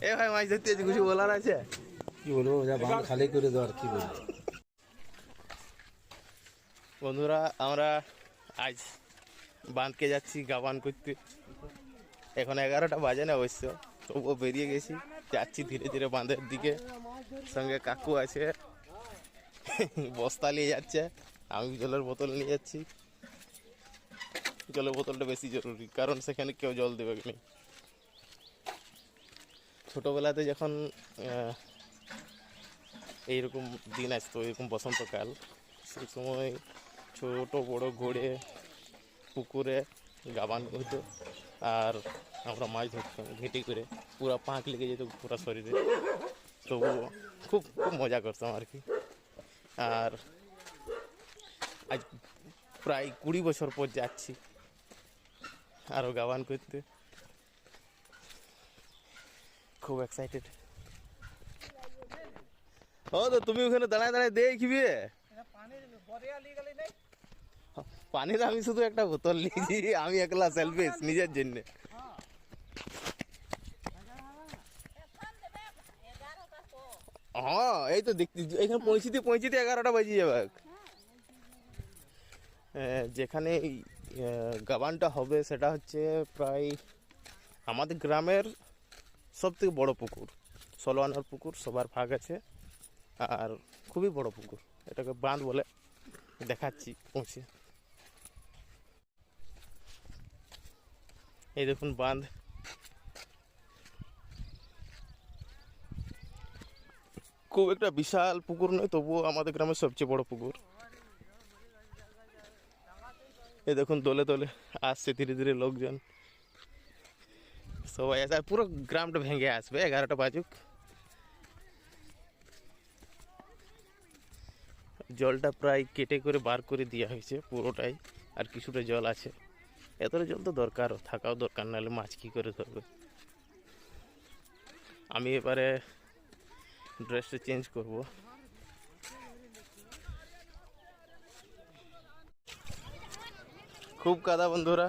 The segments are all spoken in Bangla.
এ ভাই মাছ ধরতে কিছু বলার আছে? কি বলবো, যা বাঁধ খালি করে দেওয়ার কি বলবো। বন্ধুরা আমরা আজ বাঁধকে যাচ্ছি গাবান করতে। এখন 11টা বাজে না অবশ্য, তবুও বেরিয়ে গেছি, যাচ্ছি ধীরে ধীরে বাঁধের দিকে। সঙ্গে কাকু আছে, বস্তা নিয়ে যাচ্ছে, আমি জলের বোতল নিয়ে যাচ্ছি। জলের বোতলটা বেশি জরুরি, কারণ সেখানে কেউ জল দেবে না। ছোটোবেলাতে যখন এইরকম দিন আসতো, এরকম বসন্তকাল, সেই সময় ছোটো বড়ো গড়ে পুকুরে গাবান হতো আর আমরা মাছ ধরতাম ঘেঁটি করে। পুরো পাঁক লেগে যেত পুরো শরীরে, তবু খুব খুব মজা করতাম আর কি। আর আজ প্রায় 20 বছর পর যাচ্ছি আরও গাবান করতে, খুব এক্সাইটেড। ও তো তুমি ওখানে দাঁড়ায় দাঁড়ায় দেখবি পানির। আমি শুধু একটা বোতল নিয়েছি, আমি একলা সেলফিশ নিজের জন্য। হ্যাঁ এই তো দেখতে, এখানে পৌঁছিতে 11টা বাজে যাবে। যেখানে গাবানটা হবে সেটা হচ্ছে প্রায় আমাদের গ্রামের সব থেকে বড় পুকুর, 16 আনার পুকুর, সবার ভাগ আছে। আর খুবই বড় পুকুর, এটাকে বাঁধ বলে। দেখাচ্ছি পৌঁছে। এই দেখুন বাঁধ, খুব একটা বিশাল পুকুর নয়, তবুও আমাদের গ্রামের সবচেয়ে বড় পুকুর। এই দেখুন দলে দলে আসছে ধীরে ধীরে লোকজন, সবাই আসে। আর পুরো গ্রামটা ভেঙে আসবে 11টা বাজুক। জলটা প্রায় কেটে করে বার করে দেওয়া হয়েছে পুরোটাই, আর কিছুটা জল আছে। এতটা জল তো দরকার, থাকাও দরকার, নাহলে মাছ কী করে ধরবে। আমি এবারে ড্রেসটা চেঞ্জ করব। খুব কাদা বন্ধুরা।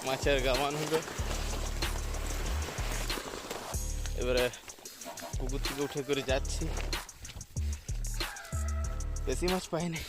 মাছের গাবান হলো, এবারে পুকুর থেকে উঠে করে যাচ্ছি। বেশি মাছ পাইনি,